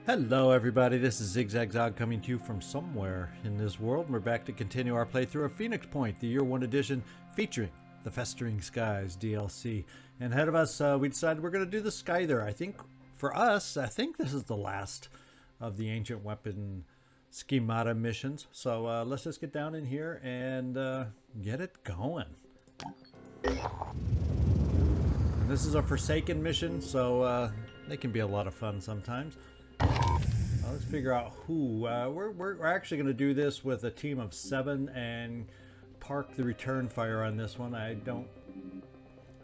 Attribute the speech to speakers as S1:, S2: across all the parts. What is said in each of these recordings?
S1: Hello everybody, this is ZigZagZog coming to you from somewhere in this world. We're back to continue our playthrough of Phoenix Point, the Year 1 edition, featuring the Festering Skies DLC. And ahead of us, we decided we're going to do the Skyther. I think, for us, this is the last of the Ancient Schemata missions. So let's just get down in here and get it going. And this is a Forsaken mission, so they can be a lot of fun sometimes. Let's figure out who. We're actually going to do this with a team of 7 and park the return fire on this one. I don't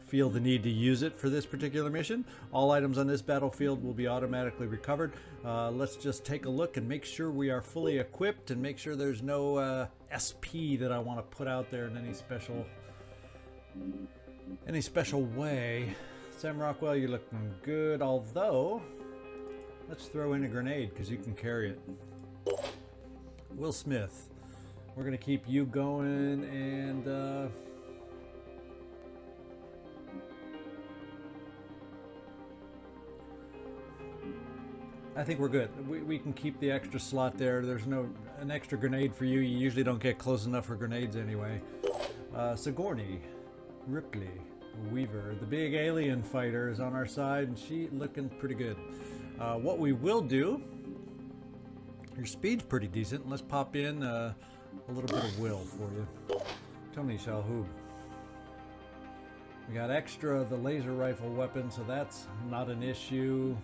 S1: feel the need to use it for this particular mission. All items on this battlefield will be automatically recovered. Let's just take a look and make sure we are fully equipped and make sure there's no SP that I want to put out there in any special way. Sam Rockwell, you're looking good, although let's throw in a grenade because you can carry it. Will Smith, we're going to keep you going, and I think we're good. We can keep the extra slot there. There's an extra grenade for you. You usually don't get close enough for grenades anyway. Sigourney, Ripley, Weaver, the big alien fighter, is on our side, and she looking pretty good. What we will do, your speed's pretty decent. Let's pop in a little bit of will for you. Tony Shalhoub. We got extra the laser rifle weapon, so that's not an issue,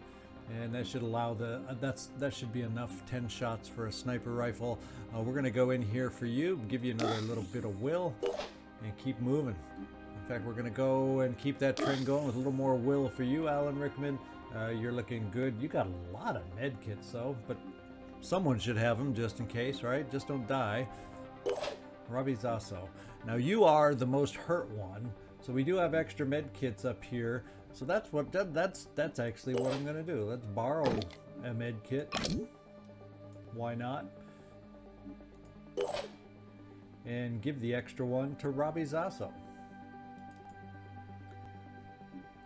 S1: and that should allow that should be enough 10 shots for a sniper rifle. We're gonna go in here for you, give you another little bit of will, and keep moving. In fact, we're gonna go and keep that trend going with a little more will for you, Alan Rickman. You're looking good. You got a lot of med kits though, but someone should have them just in case, right? Just don't die. Robbie, Zaso. Now you are the most hurt one, so we do have extra med kits up here. So that's actually what I'm gonna do. Let's borrow a med kit. Why not? And give the extra one to Robbie Zaso.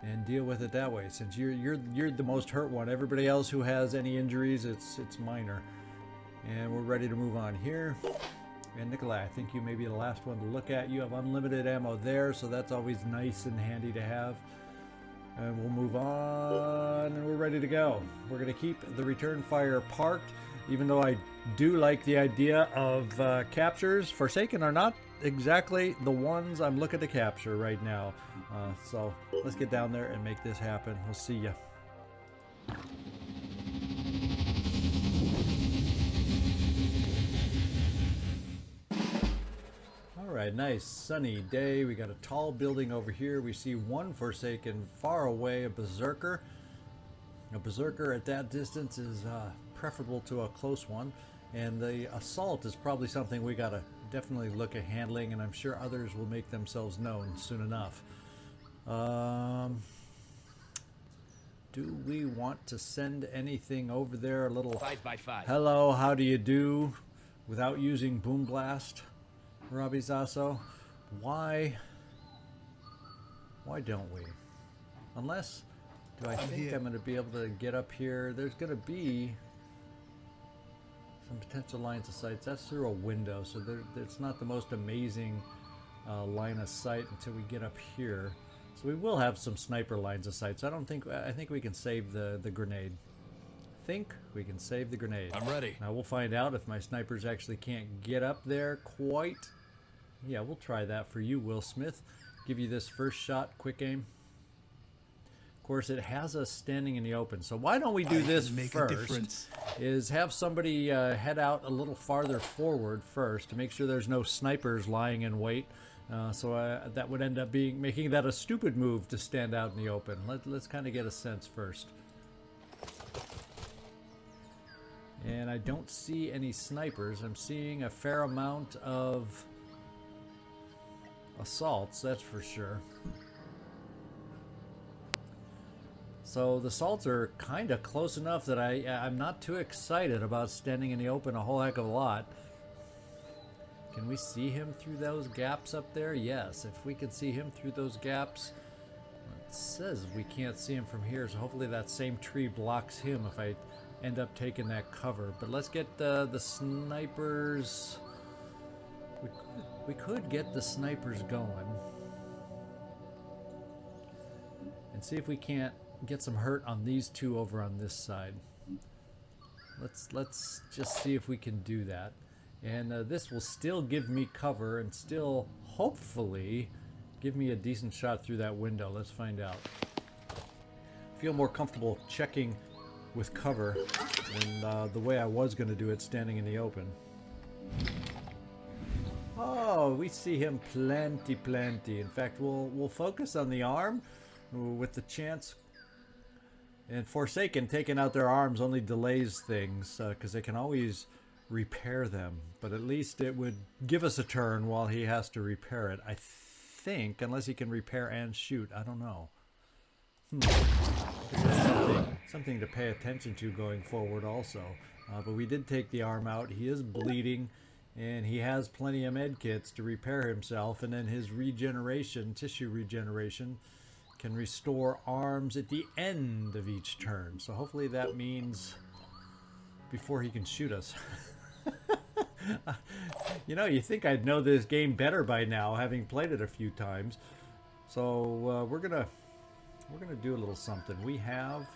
S1: And deal with it that way. Since you're the most hurt one, everybody else who has any injuries, it's minor. And we're ready to move on here. And Nikolai, I think you may be the last one to look at. You have unlimited ammo there, so that's always nice and handy to have. And we'll move on, and we're ready to go. We're going to keep the return fire parked, even though I do like the idea of captures. Forsaken are not exactly the ones I'm looking to capture right now. So let's get down there and make this happen. We'll see ya. Alright, nice sunny day. We got a tall building over here. We see one Forsaken far away, a Berserker. A Berserker at that distance is preferable to a close one. And the assault is probably something we gotta definitely look at handling, and I'm sure others will make themselves known soon enough. Do we want to send anything over there? A little
S2: 5x5.
S1: Hello, how do you do? Without using Boom Blast, Robbie Zaso? Why don't we? Unless, do I think I'm going to be able to get up here? There's going to be some potential lines of sight. That's through a window, so it's not the most amazing line of sight until we get up here. So we will have some sniper lines of sight. So I think we can save the grenade. I think we can save the grenade.
S2: I'm ready.
S1: Now we'll find out if my snipers actually can't get up there quite. Yeah, we'll try that for you, Will Smith. Give you this first shot, quick aim. Of course, it has us standing in the open. So why don't we do this first? Is have somebody head out a little farther forward first to make sure there's no snipers lying in wait. So that would end up making that a stupid move to stand out in the open. Let's kind of get a sense first. And I don't see any snipers. I'm seeing a fair amount of assaults, that's for sure. So the assaults are kind of close enough that I'm not too excited about standing in the open a whole heck of a lot. Can we see him through those gaps up there? Yes, if we can see him through those gaps. It says we can't see him from here, so hopefully that same tree blocks him if I end up taking that cover. But let's get the snipers. We could get the snipers going and see if we can't get some hurt on these two over on this side. Let's just see if we can do that. And this will still give me cover and still hopefully give me a decent shot through that window. Let's find out. I feel more comfortable checking with cover than the way I was going to do it standing in the open. Oh, we see him plenty. In fact, we'll focus on the arm with the chance. And Forsaken taking out their arms only delays things because they can always repair them. But at least it would give us a turn while he has to repair it. I think, unless he can repair and shoot. I don't know. Something to pay attention to going forward also. But we did take the arm out. He is bleeding. And he has plenty of med kits to repair himself. And then his regeneration, tissue regeneration, can restore arms at the end of each turn. So hopefully that means before he can shoot us. You know, you think I'd know this game better by now, having played it a few times. So we're gonna do a little something. We have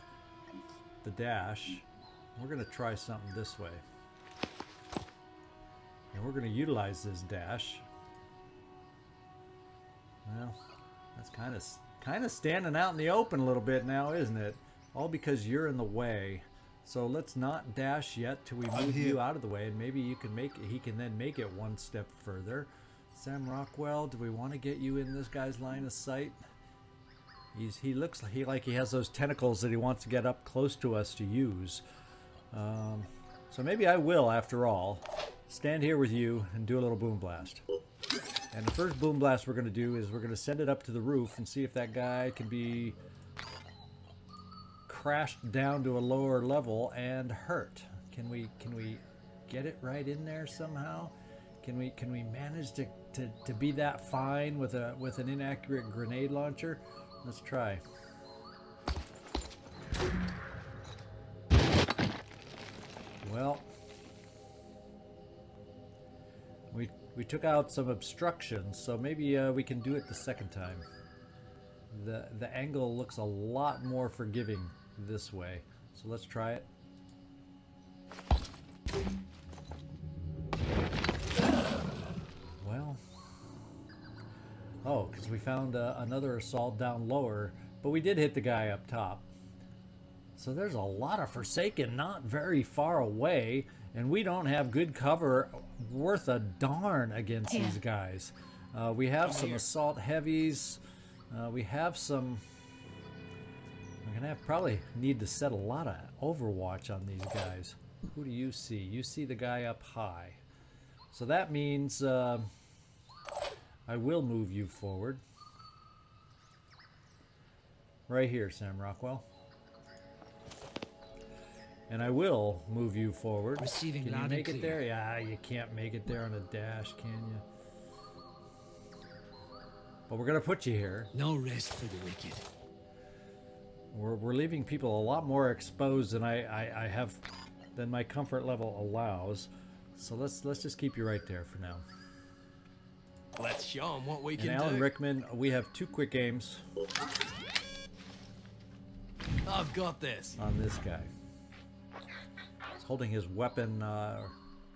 S1: the dash. We're gonna try something this way. And we're going to utilize this dash. Well, that's kind of standing out in the open a little bit now, isn't it? All because you're in the way. So let's not dash yet till we move you out of the way, and maybe you can make it, he can then make it one step further. Sam Rockwell, do we want to get you in this guy's line of sight? He looks like he has those tentacles that he wants to get up close to us to use. So maybe I will, after all, stand here with you and do a little boom blast. And the first boom blast we're going to do is we're going to send it up to the roof and see if that guy can be crashed down to a lower level and hurt. Can we get it right in there somehow? Can we manage to be that fine with an inaccurate grenade launcher? Let's try. Well, we took out some obstructions, so maybe we can do it the second time. The angle looks a lot more forgiving this way, so let's try it. Well, oh, because we found another assault down lower, but we did hit the guy up top. So there's a lot of Forsaken not very far away, and we don't have good cover worth a darn against these guys. We have some assault heavies. We have some... We're going to probably need to set a lot of overwatch on these guys. Who do you see? You see the guy up high. So that means I will move you forward. Right here, Sam Rockwell. And I will move you forward.
S2: Receiving
S1: can you
S2: loud
S1: make
S2: and
S1: it
S2: clear.
S1: there? Yeah, you can't make it there on a dash, can you? But we're going to put you here.
S2: No rest for the wicked.
S1: We're leaving people a lot more exposed than I have, than my comfort level allows. So let's just keep you right there for now.
S2: Let's show them what we
S1: And
S2: can
S1: Alan
S2: do.
S1: Rickman, we have 2 quick aims
S2: I've got this.
S1: on this guy. He's holding his weapon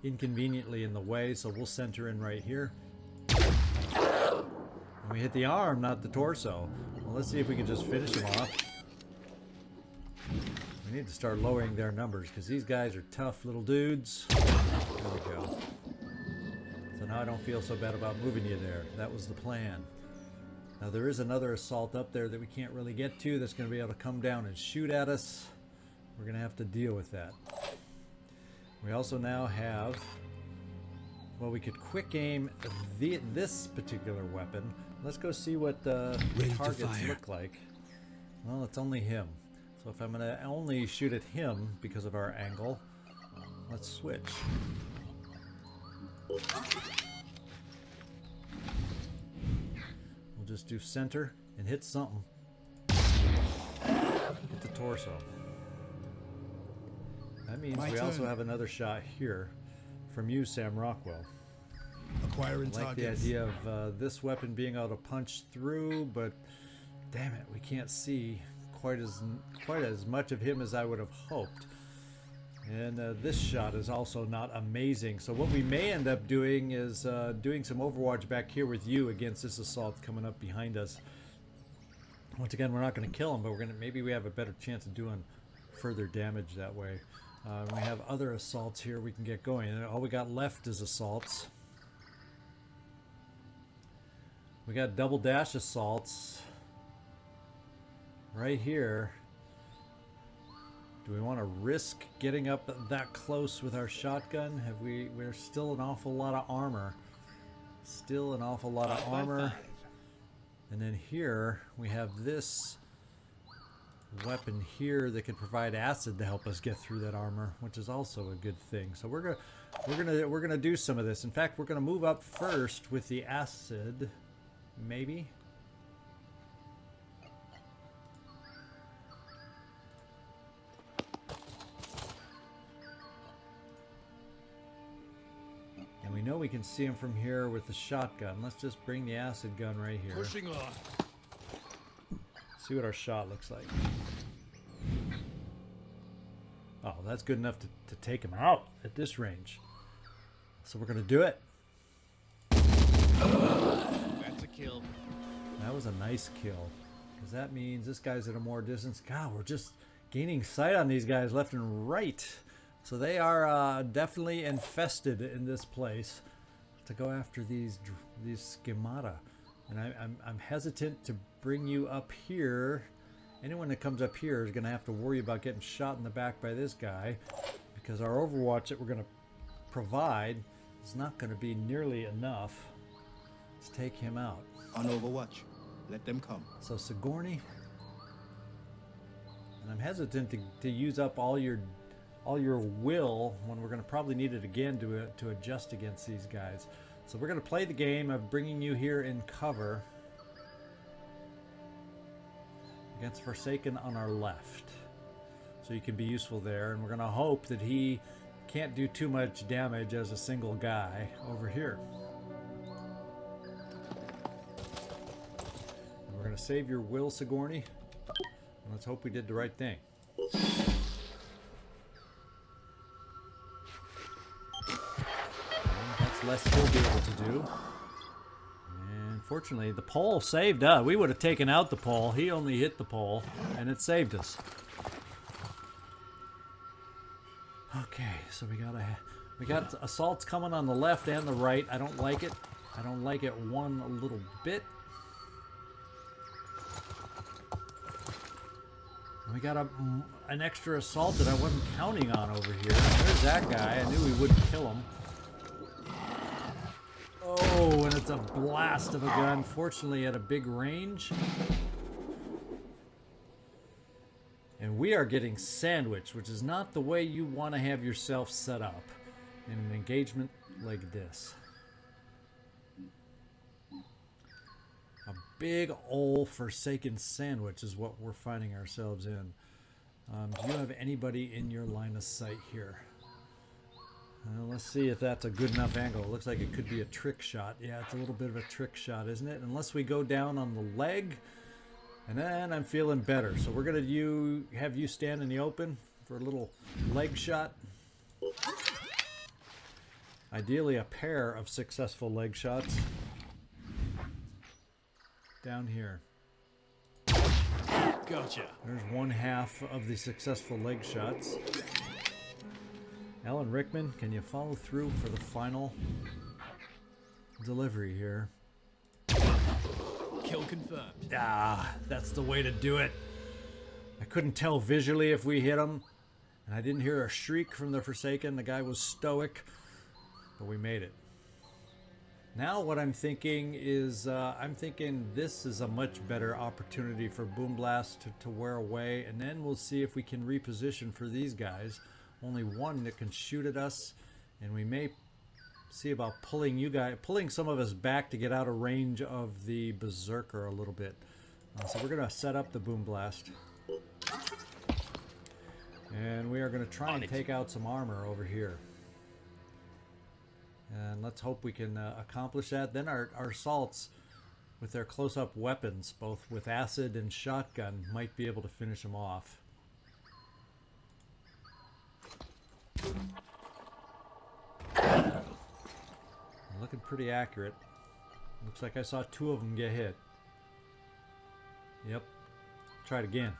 S1: inconveniently in the way, so we'll center in right here. And we hit the arm, not the torso. Well, let's see if we can just finish him off. We need to start lowering their numbers because these guys are tough little dudes. There we go. So now I don't feel so bad about moving you there. That was the plan. Now there is another assault up there that we can't really get to that's going to be able to come down and shoot at us. We're going to have to deal with that. We also now have... Well, we could quick aim this particular weapon. Let's go see what the targets look like. Well, it's only him. So if I'm going to only shoot at him because of our angle, let's switch. We'll just do center and hit something. Hit the torso. That means
S3: My
S1: we
S3: turn.
S1: also have another shot here from you, Sam Rockwell.
S3: Acquiring
S1: I like the
S3: targets.
S1: idea of this weapon being able to punch through, but damn it, we can't see quite as much of him as I would have hoped. And this shot is also not amazing. So what we may end up doing is doing some Overwatch back here with you against this assault coming up behind us. Once again, we're not going to kill him, but maybe we have a better chance of doing further damage that way. We have other assaults here we can get going. And all we got left is assaults. We got double dash assaults right here. Do we want to risk getting up that close with our shotgun? We're still an awful lot of armor. Still an awful lot of armor. And then here we have this weapon here that can provide acid to help us get through that armor, which is also a good thing. So we're gonna do some of this. In fact, we're gonna move up first with the acid, maybe. And we know we can see him from here with the shotgun. Let's just bring the acid gun right here.
S2: Pushing on.
S1: See what our shot looks like. Oh, that's good enough to take him out at this range. So we're going to do it.
S2: That's a kill.
S1: That was a nice kill. Because that means this guy's at a more distance. God, we're just gaining sight on these guys left and right. So they are definitely infested in this place to go after these schemata. And I'm hesitant to bring you up here. Anyone that comes up here is going to have to worry about getting shot in the back by this guy, because our Overwatch that we're going to provide is not going to be nearly enough. Let's take him out.
S3: On Overwatch. Let them come.
S1: So Sigourney, and I'm hesitant to use up all your will when we're going to probably need it again to adjust against these guys. So we're going to play the game of bringing you here in cover against Forsaken on our left. So you can be useful there, and we're going to hope that he can't do too much damage as a single guy over here. And we're going to save your will, Sigourney, and let's hope we did the right thing. Less he'll be able to do. And fortunately, the pole saved us. We would have taken out the pole. He only hit the pole, and it saved us. Okay, so we got assaults coming on the left and the right. I don't like it. I don't like it one little bit. We got an extra assault that I wasn't counting on over here. There's that guy. I knew we wouldn't kill him. Oh, and it's a blast of a gun, fortunately at a big range. And we are getting sandwiched, which is not the way you want to have yourself set up in an engagement like this. A big old Forsaken sandwich is what we're finding ourselves in. Do you have anybody in your line of sight here? Let's see if that's a good enough angle. It looks like it could be a trick shot. Yeah, it's a little bit of a trick shot, isn't it? Unless we go down on the leg, and then I'm feeling better. So we're going to have you stand in the open for a little leg shot. Ideally, a pair of successful leg shots. Down here.
S2: Gotcha.
S1: There's one half of the successful leg shots. Alan Rickman, can you follow through for the final delivery here?
S2: Kill confirmed.
S1: Ah, that's the way to do it. I couldn't tell visually if we hit him, and I didn't hear a shriek from the Forsaken. The guy was stoic, but we made it. Now what I'm thinking is, this is a much better opportunity for Boom Blast to wear away, and then we'll see if we can reposition for these guys. Only one that can shoot at us, and we may see about pulling some of us back to get out of range of the Berserker a little bit. So we're gonna set up the Boom Blast. And we are going to try and take out some armor over here. And let's hope we can accomplish that. Then our assaults with their close-up weapons, both with acid and shotgun, might be able to finish them off. Looking pretty accurate. Looks like I saw 2 of them get hit. Yep. Try it again.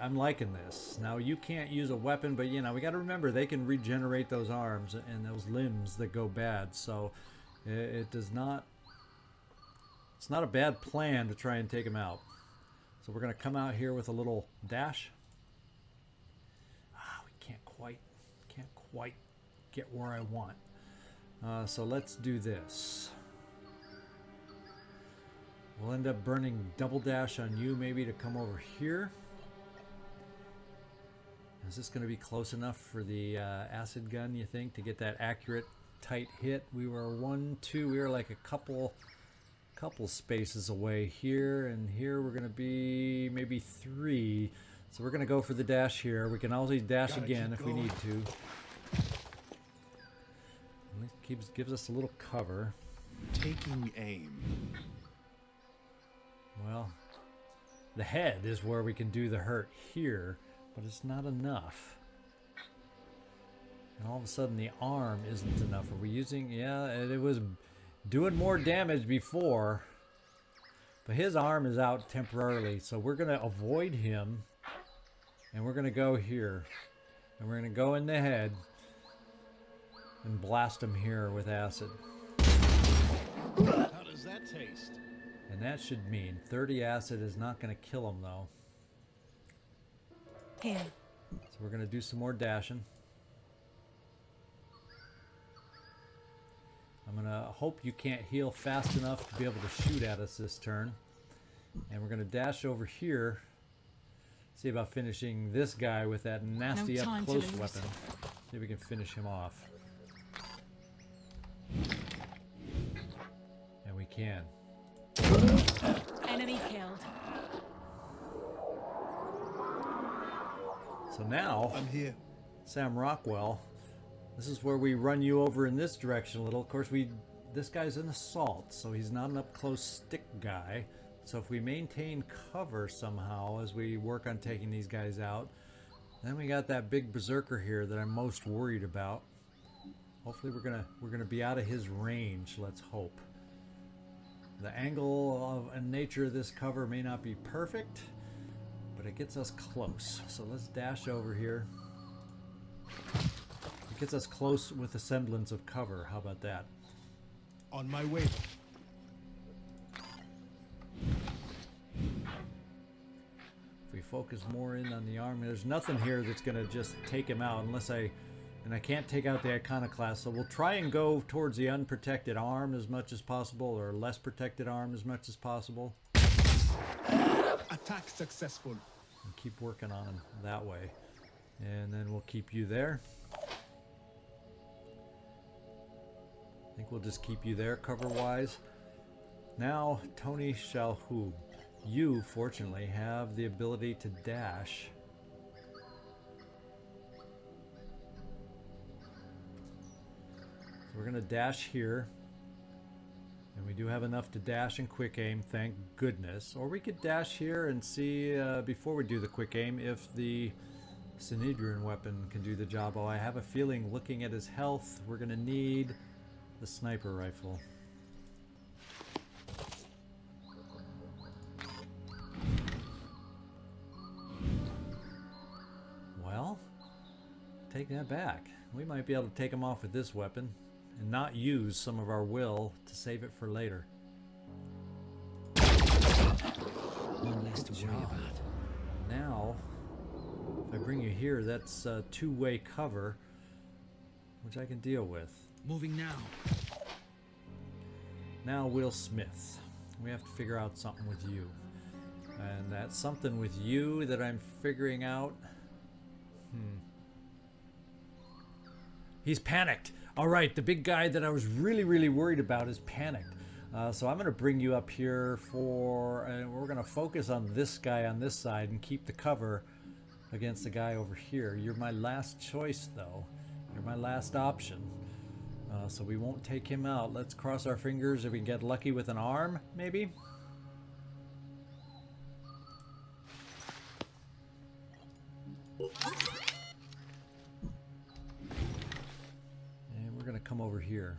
S1: I'm liking this. Now you can't use a weapon, but you know, we got to remember they can regenerate those arms and those limbs that go bad. So it does not. It's not a bad plan to try and take them out. So we're going to come out here with a little dash. We can't quite get where I want. So let's do this. We'll end up burning double dash on you maybe to come over here. Is this going to be close enough for the acid gun, you think, to get that accurate, tight hit? We were 1, 2, we were like a couple spaces away here, and here we're going to be maybe 3. So we're going to go for the dash here. We can always dash again if we need to. Gives us a little cover.
S3: Taking aim.
S1: Well, the head is where we can do the hurt here, but it's not enough. And all of a sudden the arm isn't enough. Are we using... Yeah, it was doing more damage before, but his arm is out temporarily, so we're going to avoid him, and we're going to go here. And we're going to go in the head and blast him here with acid.
S3: How does that taste?
S1: And that should mean 30 acid is not going to kill him, though.
S4: Here.
S1: So we're going to do some more dashing. I'm going to hope you can't heal fast enough to be able to shoot at us this turn. And we're going to dash over here. See about finishing this guy with that nasty up-close weapon. See if we can finish him off. And we can.
S4: Enemy killed.
S1: So now,
S3: I'm here.
S1: Sam Rockwell, this is where we run you over in this direction a little. Of course, this guy's an assault, so he's not an up-close stick guy. So if we maintain cover somehow as we work on taking these guys out, then we got that big berserker here that I'm most worried about. Hopefully we're gonna be out of his range, let's hope. The angle and nature of this cover may not be perfect, but it gets us close. So let's dash over here. It gets us close with a semblance of cover. How about that?
S3: On my way.
S1: If we focus more in on the arm, there's nothing here that's going to just take him out unless and I can't take out the iconoclast, so we'll try and go towards the unprotected arm as much as possible, or less protected arm as much as possible.
S3: Attack successful.
S1: And keep working on him that way. And then we'll keep you there. I think we'll just keep you there cover-wise. Now, Tony Shalhoub. You, fortunately, have the ability to dash. So we're going to dash here. And we do have enough to dash and quick aim, thank goodness. Or we could dash here and see, before we do the quick aim, if the Synedrian weapon can do the job. Oh, I have a feeling, looking at his health, we're going to need the sniper rifle. Well, take that back. We might be able to take him off with this weapon and not use some of our will to save it for later.
S2: One less to worry about.
S1: Now, if I bring you here, that's a two-way cover, which I can deal with.
S2: Moving now.
S1: Now, Will Smith. We have to figure out something with you. And that something with you that I'm figuring out... He's panicked. All right, the big guy that I was really, really worried about is panicked. So I'm going to bring you up here for, and we're going to focus on this guy on this side and keep the cover against the guy over here. You're my last choice, though. You're my last option. So we won't take him out. Let's cross our fingers if we can get lucky with an arm, maybe. And we're going to come over here.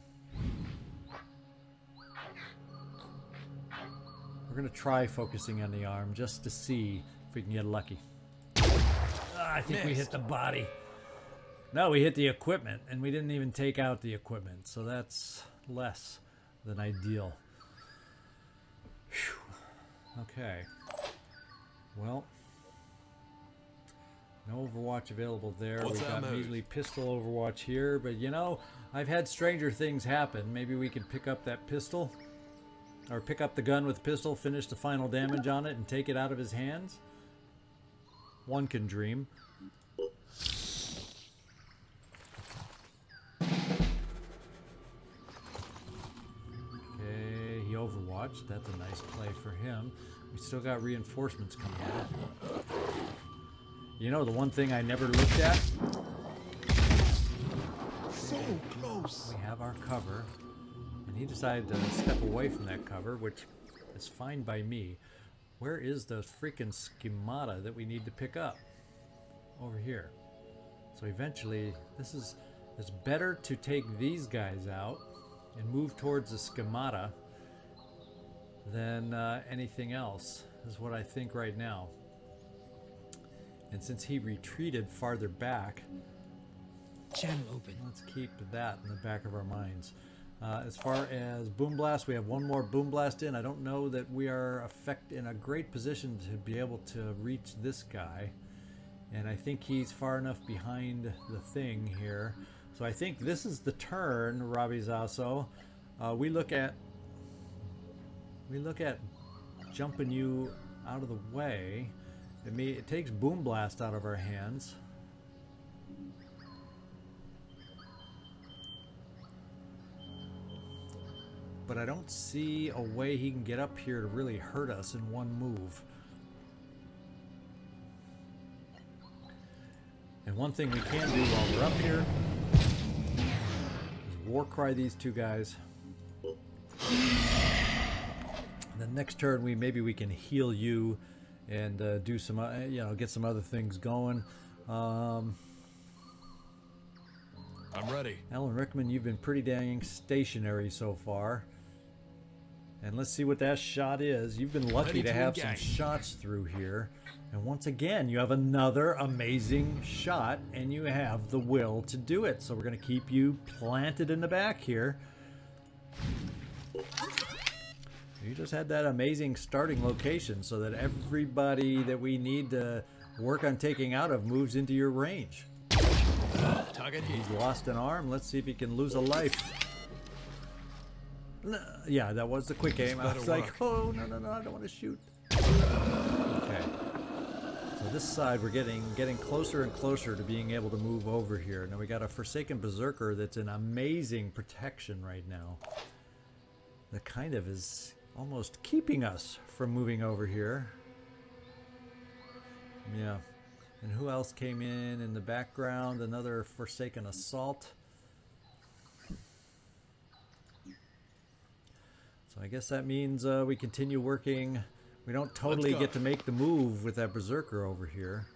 S1: We're going to try focusing on the arm just to see if we can get lucky. I think we hit the body. No, we hit the equipment, and we didn't even take out the equipment, so that's less than ideal. Whew. Okay. Well, no Overwatch available there. We got measly pistol Overwatch here, but you know, I've had stranger things happen. Maybe we could pick up that pistol, or pick up the gun with the pistol, finish the final damage on it, and take it out of his hands. One can dream. Overwatch. That's a nice play for him. We still got reinforcements coming in. You know, the one thing I never looked at?
S3: So close.
S1: We have our cover. And he decided to step away from that cover, which is fine by me. Where is the freaking schemata that we need to pick up? Over here. So eventually, it's better to take these guys out and move towards the schemata than anything else, is what I think right now. And since he retreated farther back,
S2: Channel open.
S1: let's keep that in the back of our minds. As far as Boom Blast, we have one more Boom Blast in. I don't know that we are in a great position to be able to reach this guy. And I think he's far enough behind the thing here. So I think this is the turn, Robbie Zaso. We look at jumping you out of the way. It takes Boom Blast out of our hands. But I don't see a way he can get up here to really hurt us in one move. And one thing we can do while we're up here is war cry these two guys. The next turn, maybe we can heal you and do some, get some other things going.
S3: I'm ready.
S1: Alan Rickman, you've been pretty dang stationary so far. And let's see what that shot is. You've been lucky to have some shots through here. And once again, you have another amazing shot, and you have the will to do it. So we're going to keep you planted in the back here. You just had that amazing starting location so that everybody that we need to work on taking out of moves into your range. He's lost an arm. Let's see if he can lose a life. Yeah, that was the quick aim. I was like, oh, no, I don't want to shoot. Okay. So this side, we're getting closer and closer to being able to move over here. Now we got a Forsaken Berserker that's in amazing protection right now. That kind of is almost keeping us from moving over here. Yeah. And who else came in the background? Another Forsaken Assault. So I guess that means we continue working. We don't totally get to make the move with that Berserker over here.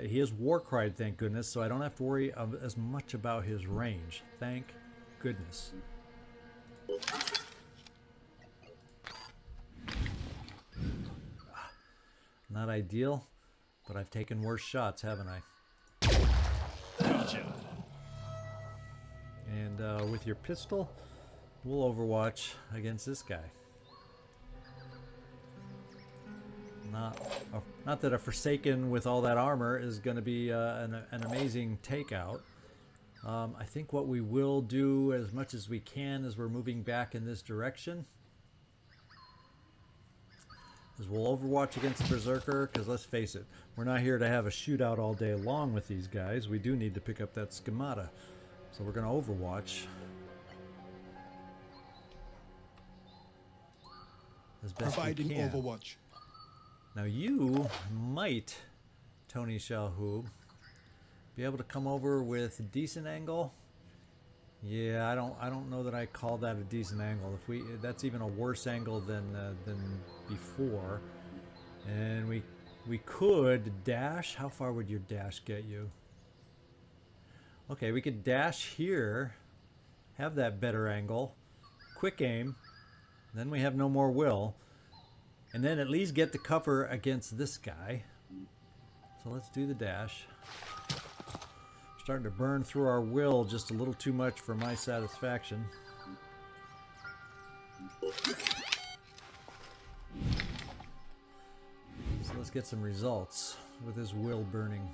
S1: He is war cried, thank goodness, so I don't have to worry as much about his range. Thank goodness. Not ideal, but I've taken worse shots, haven't I?
S3: Gotcha.
S1: And with your pistol, we'll Overwatch against this guy. Not that a Forsaken with all that armor is going to be an amazing takeout. I think what we will do as much as we can as we're moving back in this direction is we'll Overwatch against the Berserker, because let's face it, we're not here to have a shootout all day long with these guys. We do need to pick up that schemata. So we're going to Overwatch. as best we
S3: Providing
S1: can.
S3: overwatch.
S1: Now you might, Tony Shalhoub, be able to come over with a decent angle. Yeah, I don't know that I call that a decent angle. That's even a worse angle than before. And we could dash. How far would your dash get you? Okay, we could dash here, have that better angle, quick aim, then we have no more will, and then at least get the cover against this guy. So let's do the dash. Starting to burn through our will just a little too much for my satisfaction. So let's get some results with his will burning.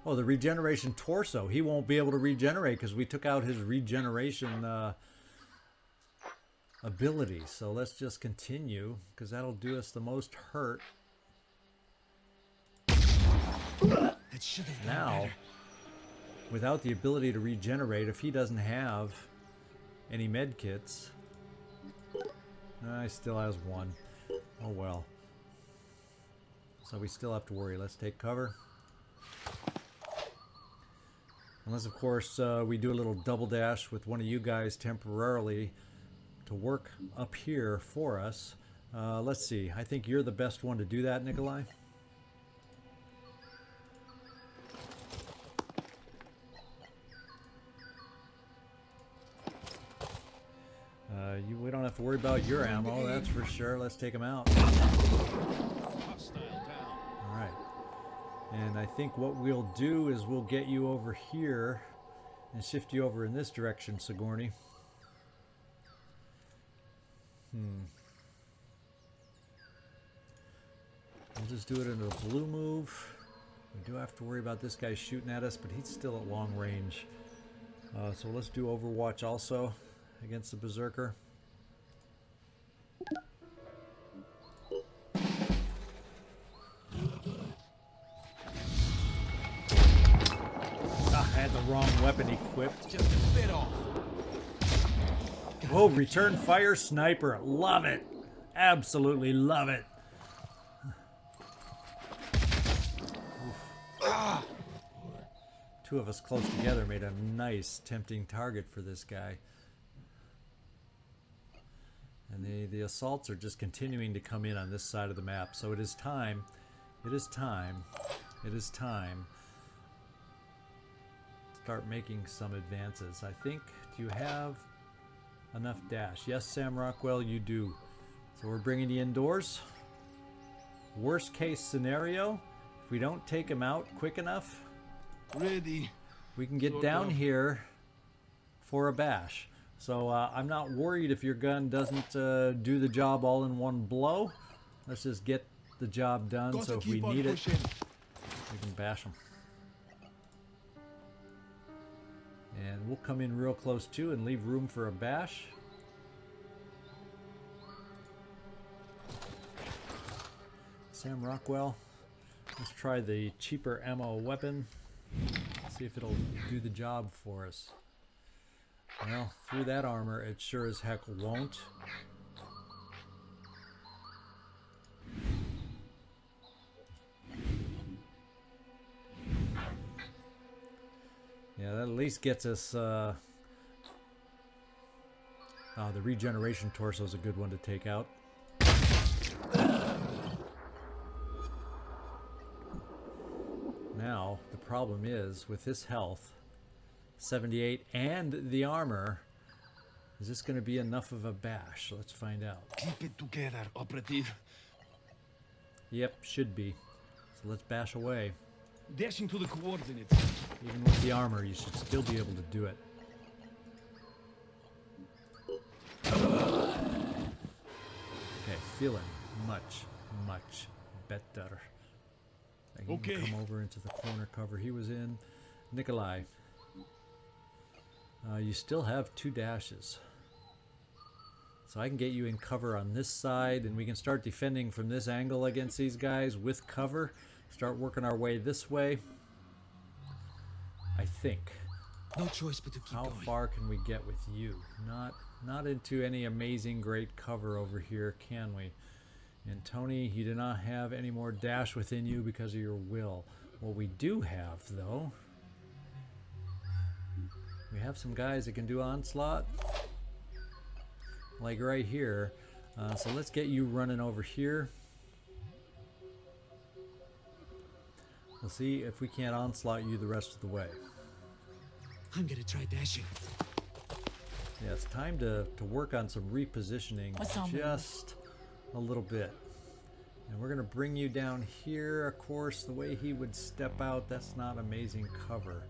S1: Oh, the regeneration torso. He won't be able to regenerate because we took out his regeneration ability. So let's just continue because that'll do us the most hurt. Now, without the ability to regenerate, if he doesn't have any med kits, he still has one. Oh well. So we still have to worry. Let's take cover. Unless, of course, we do a little double dash with one of you guys temporarily to work up here for us. Let's see. I think you're the best one to do that, Nikolai. We don't have to worry about your ammo, that's for sure. Let's take him out. Alright. And I think what we'll do is we'll get you over here and shift you over in this direction, Sigourney. We'll just do it in a blue move. We do have to worry about this guy shooting at us, but he's still at long range. So let's do Overwatch also against the Berserker. I had the wrong weapon equipped.
S2: Just a bit off.
S1: Oh, return fire sniper. Love it. Absolutely love it. Two of us close together made a nice, tempting target for this guy. And the assaults are just continuing to come in on this side of the map. So it is time. It is time. It is time. Start making some advances. I think, do you have enough dash? Yes, Sam Rockwell, you do. So we're bringing you indoors. Worst case scenario, if we don't take him out quick enough,
S3: Ready.
S1: we can get down here for a bash. So I'm not worried if your gun doesn't do the job all in one blow. Let's just get the job done, so if we need it, we can bash them. And we'll come in real close too and leave room for a bash. Sam Rockwell, let's try the cheaper ammo weapon. See if it'll do the job for us. Well, through that armor, it sure as heck won't. Yeah, that at least gets us, oh, the regeneration torso is a good one to take out. Now, the problem is, with this health, 78 and the armor, is this going to be enough of a bash? Let's find out.
S3: Keep it together, operative.
S1: Yep, should be. So let's bash away.
S3: Dashing to the coordinates.
S1: Even with the armor, you should still be able to do it. Okay, feeling much, much better. I can
S3: Okay.
S1: come over into the corner cover he was in. Nikolai, you still have 2 dashes. So I can get you in cover on this side, and we can start defending from this angle against these guys with cover. Start working our way this way. I think.
S2: No choice but to keep
S1: How
S2: going.
S1: far can we get with you? Not into any amazing great cover over here, can we? And Tony, you do not have any more dash within you because of your will. What we do have, though, we have some guys that can do onslaught, like right here. So let's get you running over here. We'll see if we can't onslaught you the rest of the way.
S2: I'm gonna try dashing.
S1: Yeah, it's time to work on some repositioning just a little bit. And we're going to bring you down here. Of course, the way he would step out, that's not amazing cover.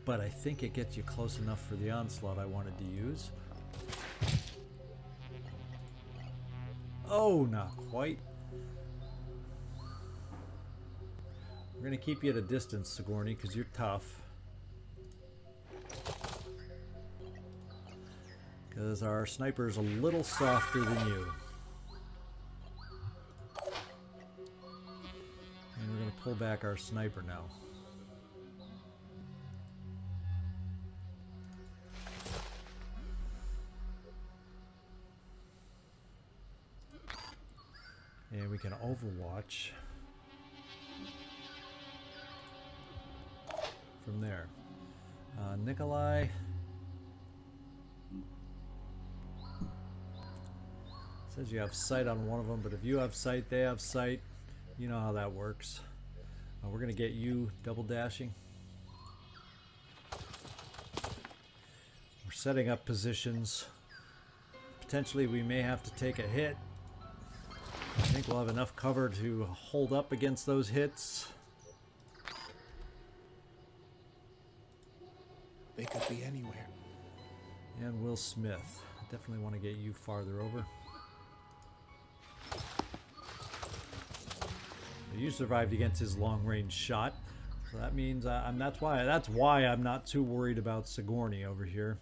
S1: But I think it gets you close enough for the onslaught I wanted to use. Oh, not quite. We're going to keep you at a distance, Sigourney, because you're tough. Because our sniper's a little softer than you. And we're going to pull back our sniper now. And we can overwatch from there. Nikolai. Says you have sight on one of them, but if you have sight, they have sight. You know how that works. We're going to get you double dashing. We're setting up positions. Potentially we may have to take a hit. I think we'll have enough cover to hold up against those hits.
S4: They could be anywhere.
S1: And Will Smith. I definitely want to get you farther over. You survived against his long-range shot, so that means that's why I'm not too worried about Sigourney over here.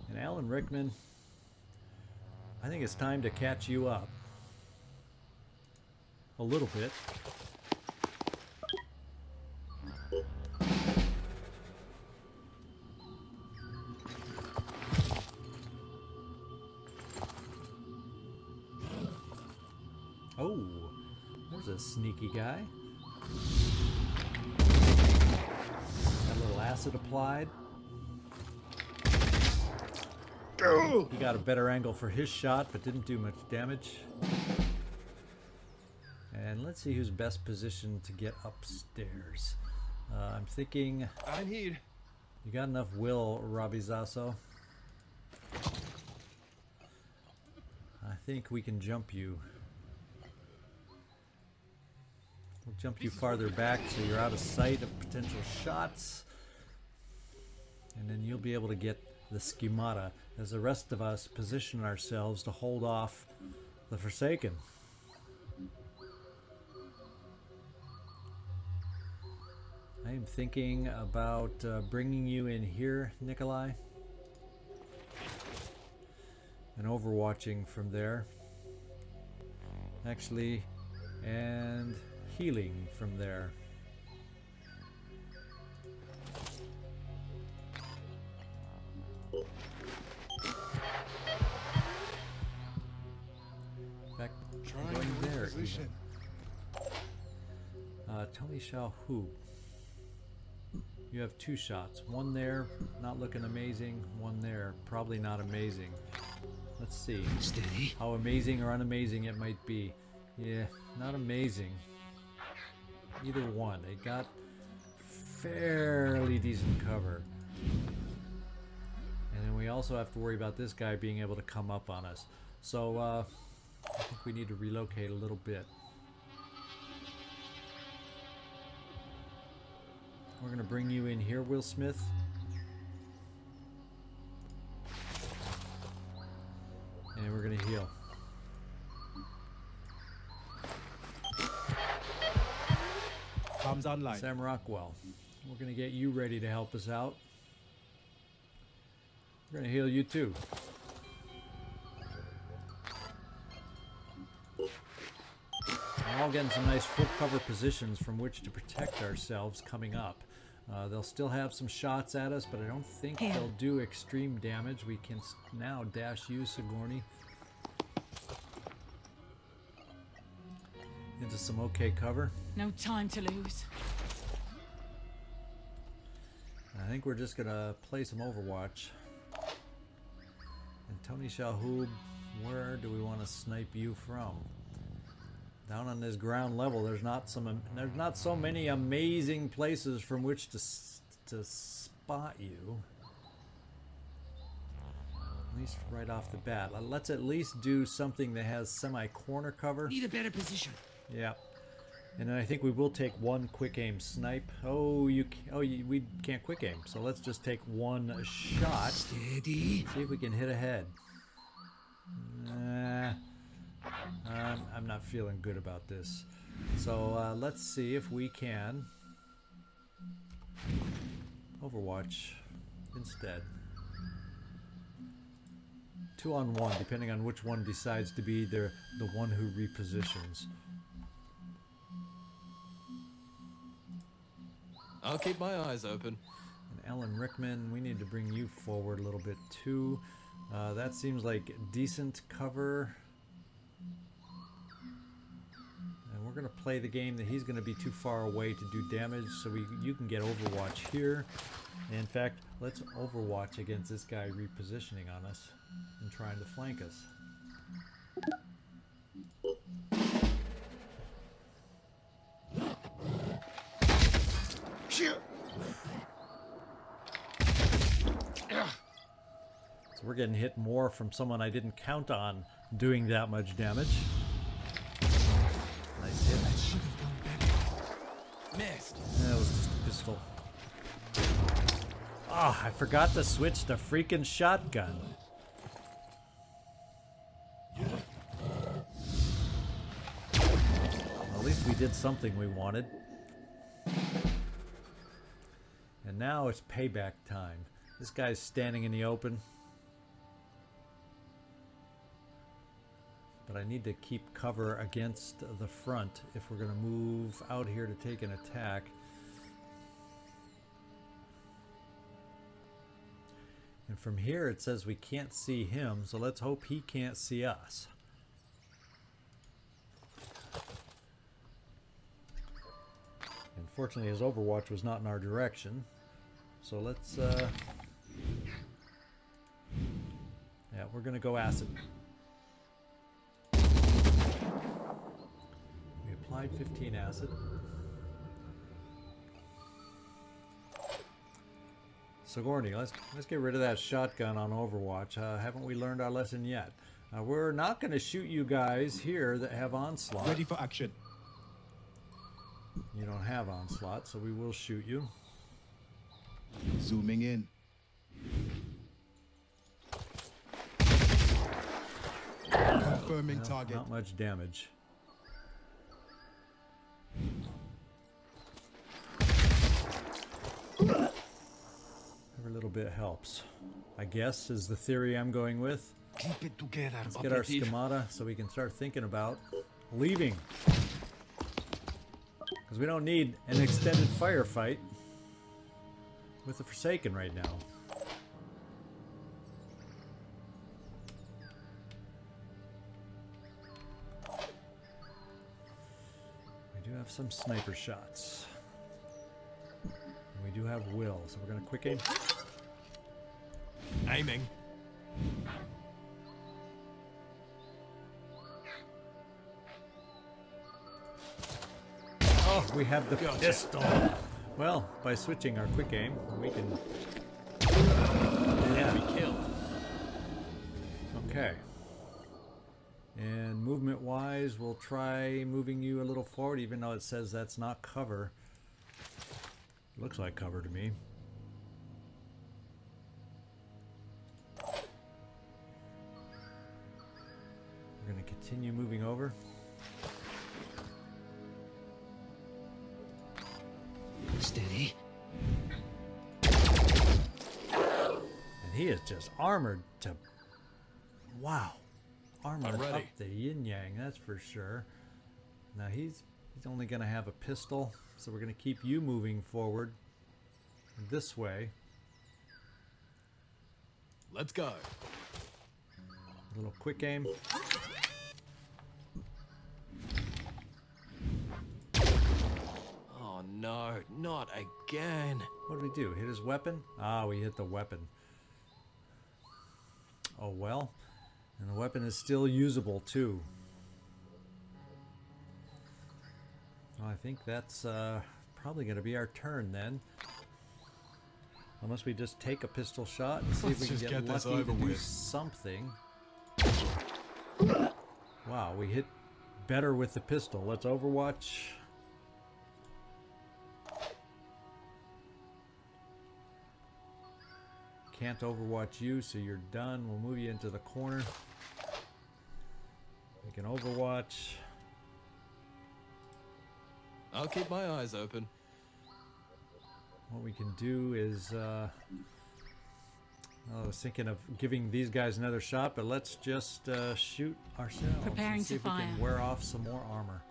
S1: And Alan Rickman, I think it's time to catch you up a little bit. Oh, there's a sneaky guy. Got a little acid applied. He got a better angle for his shot, but didn't do much damage. And let's see who's best positioned to get upstairs. I'm thinking...
S3: I'm here.
S1: You got enough will, Robbie Zaso. I think we can jump you. We'll jump you farther back so you're out of sight of potential shots. And then you'll be able to get the schemata as the rest of us position ourselves to hold off the Forsaken. I am thinking about bringing you in here, Nikolai, and overwatching from there. Actually, and healing from there. In fact, going there even. Tony Shalhoub. You have two shots. One there, not looking amazing. One there, probably not amazing. Let's see.
S2: Steady.
S1: How amazing or unamazing it might be. Yeah, not amazing. Either one. They got fairly decent cover. And then we also have to worry about this guy being able to come up on us. So, I think we need to relocate a little bit. We're going to bring you in here, Will Smith. And we're going to heal.
S4: Comes online.
S1: Sam Rockwell. We're going to get you ready to help us out. We're going to heal you too. all getting some nice full cover positions from which to protect ourselves coming up. They'll still have some shots at us, but I don't think they'll do extreme damage. We can now dash you, Sigourney, into some okay cover.
S5: No time to lose.
S1: I think we're just gonna play some Overwatch. And Tony Shalhoub, where do we want to snipe you from? Down on this ground level, there's not so many amazing places from which to spot you. At least right off the bat. Let's at least do something that has semi-corner cover.
S2: Need a better position.
S1: Yeah. And then I think we will take one quick aim snipe. We can't quick aim, so let's just take one shot.
S2: Steady.
S1: See if we can hit ahead. I'm not feeling good about this. So let's see if we can Overwatch instead. 2-on-1, depending on which one decides to be the one who repositions.
S6: I'll keep my eyes open.
S1: And Ellen Rickman, we need to bring you forward a little bit too. That seems like decent cover. And we're going to play the game that he's going to be too far away to do damage, so you can get Overwatch here. And in fact, let's Overwatch against this guy repositioning on us and trying to flank us. So we're getting hit more from someone I didn't count on doing that much damage. Nice hit.
S6: Missed.
S1: That was just a pistol. Ah, I forgot to switch to freaking shotgun. Well, at least we did something we wanted. And now it's payback time. This guy's standing in the open. But I need to keep cover against the front if we're going to move out here to take an attack. And from here it says we can't see him, so let's hope he can't see us. Unfortunately, his Overwatch was not in our direction. So let's, yeah, we're going to go acid. We applied 15 acid. Sigourney, let's get rid of that shotgun on Overwatch. Haven't we learned our lesson yet? We're not going to shoot you guys here that have onslaught.
S4: Ready for action.
S1: You don't have onslaught, so we will shoot you.
S4: Zooming in. Confirming target.
S1: Not much damage. Every little bit helps, I guess, is the theory I'm going with.
S3: Keep it together,
S1: Let's get our schemata so we can start thinking about leaving. Because we don't need an extended firefight with the Forsaken right now. We do have some sniper shots. And we do have will, so we're going to quick aim.
S6: Aiming.
S1: Oh, we have the pistol. Well, by switching our quick aim, we can... Yeah.
S6: Be killed.
S1: Okay. And movement-wise, we'll try moving you a little forward, even though it says that's not cover. Looks like cover to me. We're going to continue moving over.
S2: Steady.
S1: And he is just armored to... Wow. Armored
S6: I'm ready.
S1: up the yin-yang, that's for sure. Now he's only going to have a pistol, so we're going to keep you moving forward this way.
S6: Let's go.
S1: A little quick aim.
S6: Oh no, not again.
S1: What did we do? Hit his weapon? Ah, we hit the weapon. Oh well. And the weapon is still usable too. Well, I think that's probably going to be our turn then. Unless we just take a pistol shot and see if we can get lucky to do something. Wow, we hit better with the pistol. Let's Overwatch. Can't Overwatch you, so you're done. We'll move you into the corner. We can Overwatch.
S6: I'll keep my eyes open.
S1: What we can do is, I was thinking of giving these guys another shot, but let's just shoot ourselves.
S5: Preparing
S1: and see
S5: to
S1: if we
S5: fire.
S1: can wear off some more armor.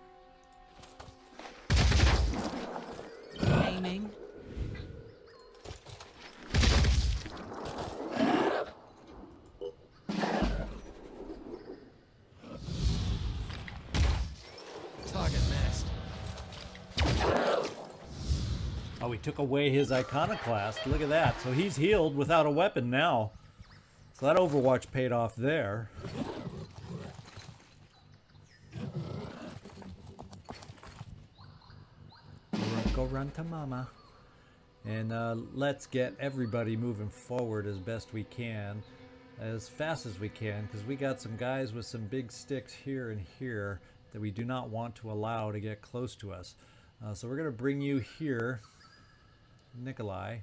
S5: Aiming.
S6: Target missed.
S1: Oh, we took away his iconoclast. Look at that. So he's healed without a weapon now. So that Overwatch paid off there. Go run to mama. And let's get everybody moving forward as best we can. As fast as we can. Because we got some guys with some big sticks here and here that we do not want to allow to get close to us. So we're going to bring you here. Nikolai,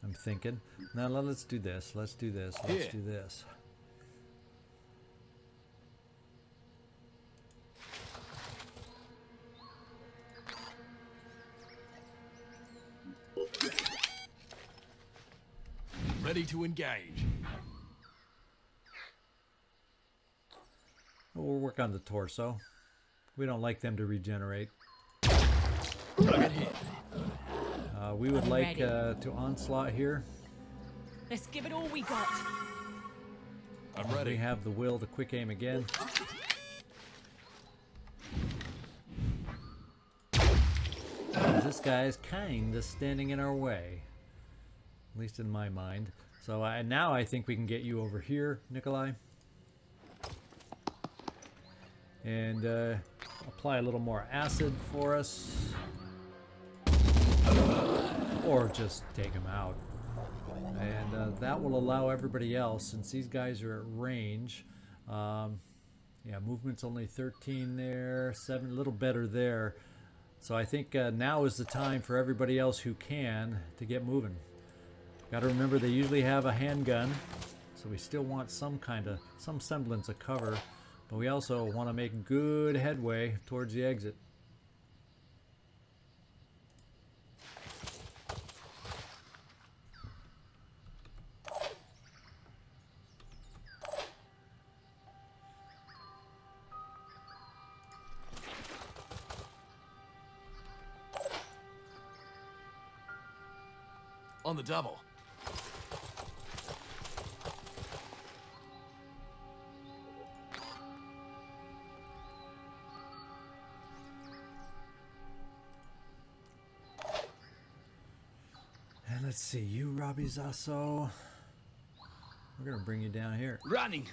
S1: I'm thinking. Now let's do this. Let's do this. Let's do this.
S6: Ready to engage.
S1: We'll work on the torso. We don't like them to regenerate.
S6: Target hit.
S1: We would
S5: I'm
S1: like
S5: ready.
S1: to onslaught here.
S5: Let's give it all we got.
S6: I'm
S1: We
S6: ready.
S1: have the will to quick aim again. This guy is kind of standing in our way, at least in my mind. So now I think we can get you over here, Nikolai, and apply a little more acid for us, or just take him out. And that will allow everybody else, since these guys are at range. Yeah, movement's only 13 there, 7, a little better there. So I think now is the time for everybody else who can to get moving. Got to remember they usually have a handgun, so we still want some semblance of cover, but we also want to make good headway towards the exit.
S6: On the double.
S1: And let's see, you, Robbie, Zaso. We're gonna bring you down here.
S3: Running.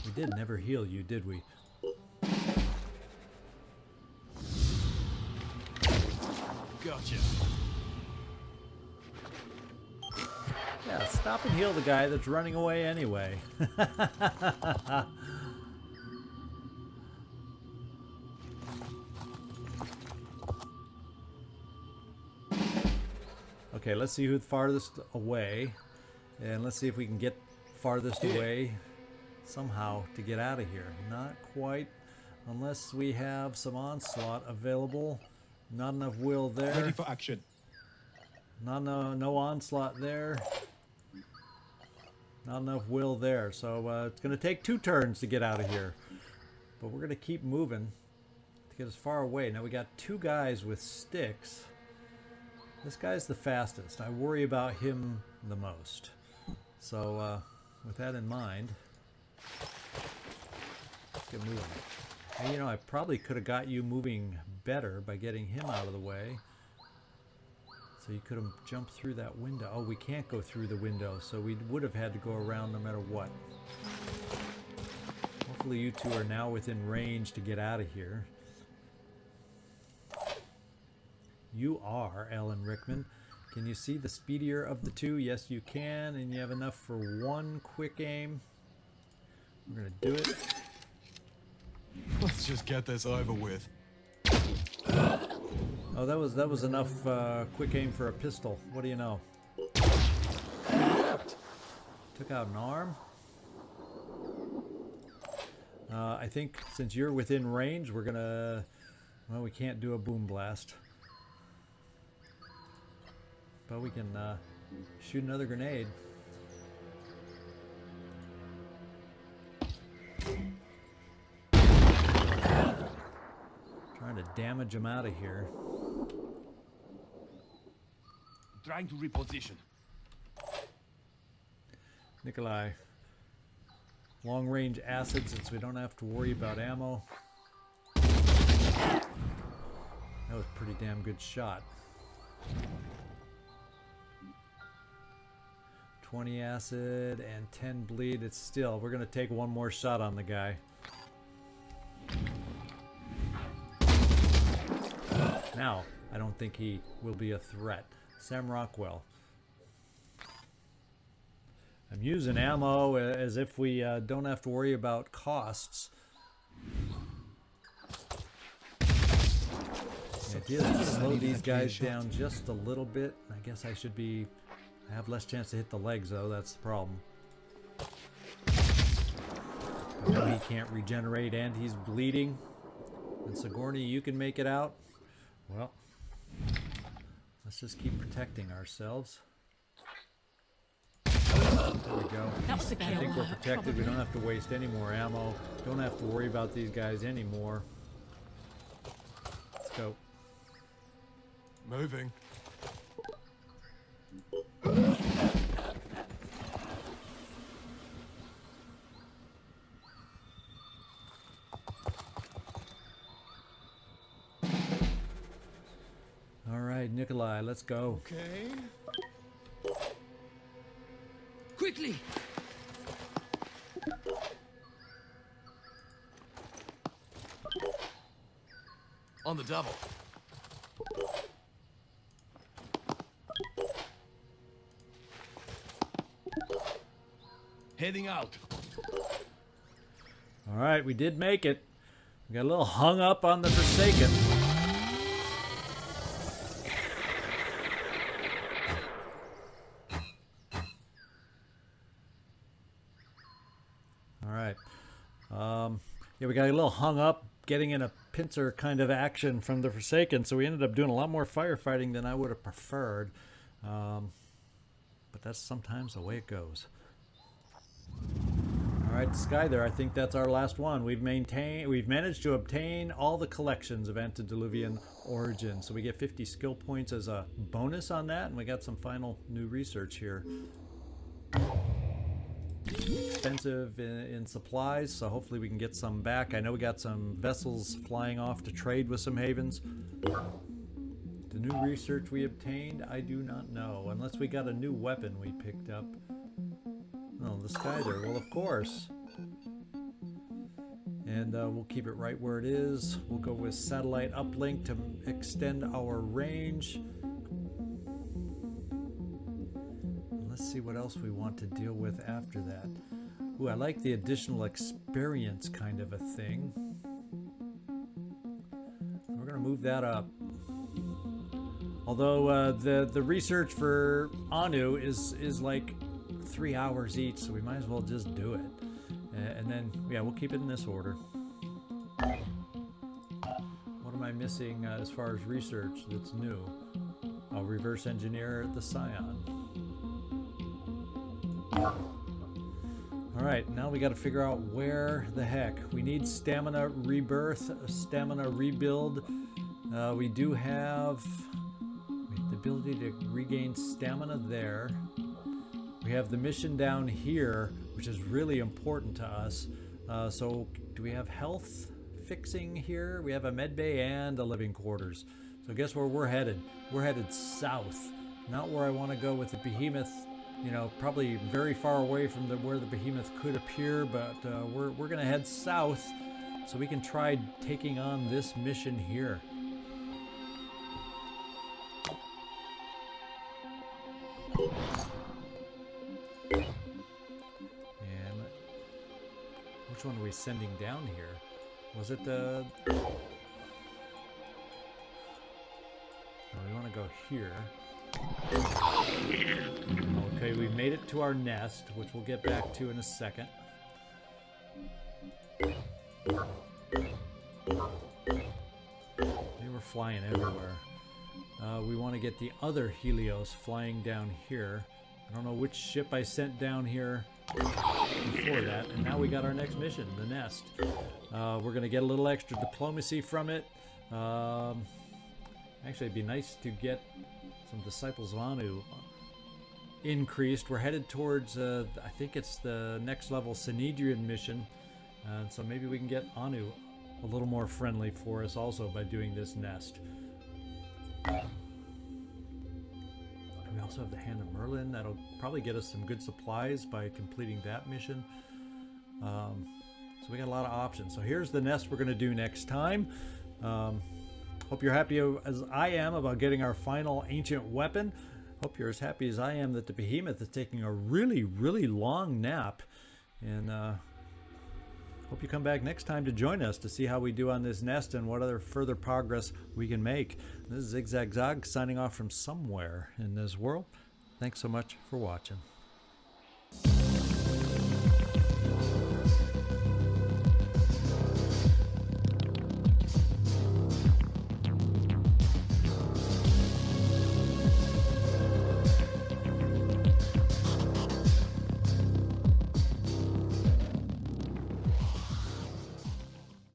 S1: We did never heal you, did we?
S6: Gotcha.
S1: Yeah, stop and heal the guy that's running away anyway. Okay, let's see who's farthest away. And let's see if we can get farthest away somehow to get out of here. Not quite, unless we have some onslaught available. Not enough will there.
S4: Ready for action.
S1: No onslaught there. Not enough will there. So it's going to take 2 turns to get out of here. But we're going to keep moving to get as far away. Now we got 2 guys with sticks. This guy's the fastest. I worry about him the most. So with that in mind, let's get moving. And, you know, I probably could have got you moving better by getting him out of the way. So you could have jumped through that window. Oh, we can't go through the window, so we would have had to go around no matter what. Hopefully you 2 are now within range to get out of here. You are, Ellen Rickman. Can you see the speedier of the 2? Yes, you can, and you have enough for 1 quick aim. We're going to do it.
S4: Let's just get this over with.
S1: Oh, that was enough quick aim for a pistol. What do you know? Took out an arm. I think since you're within range, we're gonna... Well, we can't do a boom blast. But we can shoot another grenade. Trying to damage him out of here.
S3: Trying to reposition.
S1: Nikolai. Long range acid since we don't have to worry about ammo. That was a pretty damn good shot. 20 acid and 10 bleed. It's still, we're going to take 1 more shot on the guy. Now, I don't think he will be a threat. Sam Rockwell. I'm using ammo as if we don't have to worry about costs. The idea is to slow these guys down just a little bit. I guess I should be... I have less chance to hit the legs, though. That's the problem. I know he can't regenerate and he's bleeding. And Sigourney, you can make it out. Well, let's just keep protecting ourselves. There we go.
S5: That was a
S1: I
S5: kill.
S1: think we're protected. We don't have to waste any more ammo. Don't have to worry about these guys anymore. Let's go.
S4: Moving.
S1: All right, Nikolai, let's go.
S4: Okay.
S2: Quickly!
S6: On the double.
S3: Heading out.
S1: All right, we did make it. We got a little hung up on the Forsaken. All right. Yeah, we got a little hung up getting in a pincer kind of action from the Forsaken, so we ended up doing a lot more firefighting than I would have preferred. But that's sometimes the way it goes. All right, Sky there, I think that's our last one. We've managed to obtain all the collections of Antediluvian origin. So we get 50 skill points as a bonus on that, and we got some final new research here. Expensive in supplies, so hopefully we can get some back. I know we got some vessels flying off to trade with some havens. The new research we obtained, I do not know, unless we got a new weapon we picked up. Oh, the Sky there, well, of course. And we'll keep it right where it is. We'll go with satellite uplink to extend our range. Let's see what else we want to deal with after that. Ooh, I like the additional experience kind of a thing. We're going to move that up. Although the research for Anu is like 3 hours each, so we might as well just do it. And then, yeah, we'll keep it in this order. What am I missing as far as research that's new? I'll reverse engineer the Scion. Alright, now we got to figure out where the heck. We need stamina rebirth, stamina rebuild. We do have the ability to regain stamina there. We have the mission down here, which is really important to us. So do we have health fixing here? We have a med bay and a living quarters. So guess where we're headed? We're headed south. Not where I want to go with the behemoth. You know, probably very far away from where the behemoth could appear, but we're going to head south so we can try taking on this mission here. And which one are we sending down here? Was it the... Oh, we want to go here. Okay, we made it to our nest, which we'll get back to in a second. They were flying everywhere. We want to get the other Helios flying down here. I don't know which ship I sent down here before that, and now we got our next mission, the nest. We're going to get a little extra diplomacy from it. Actually, it'd be nice to get some Disciples of Anu increased. We're headed towards, I think it's the next level Synedrian mission. So maybe we can get Anu a little more friendly for us also by doing this nest. We also have the Hand of Merlin. That'll probably get us some good supplies by completing that mission. So we got a lot of options. So here's the nest we're going to do next time. Hope you're happy as I am about getting our final ancient weapon. Hope you're as happy as I am that the behemoth is taking a really, really long nap. And hope you come back next time to join us to see how we do on this nest and what other further progress we can make. This is ZigZagZog signing off from somewhere in this world. Thanks so much for watching.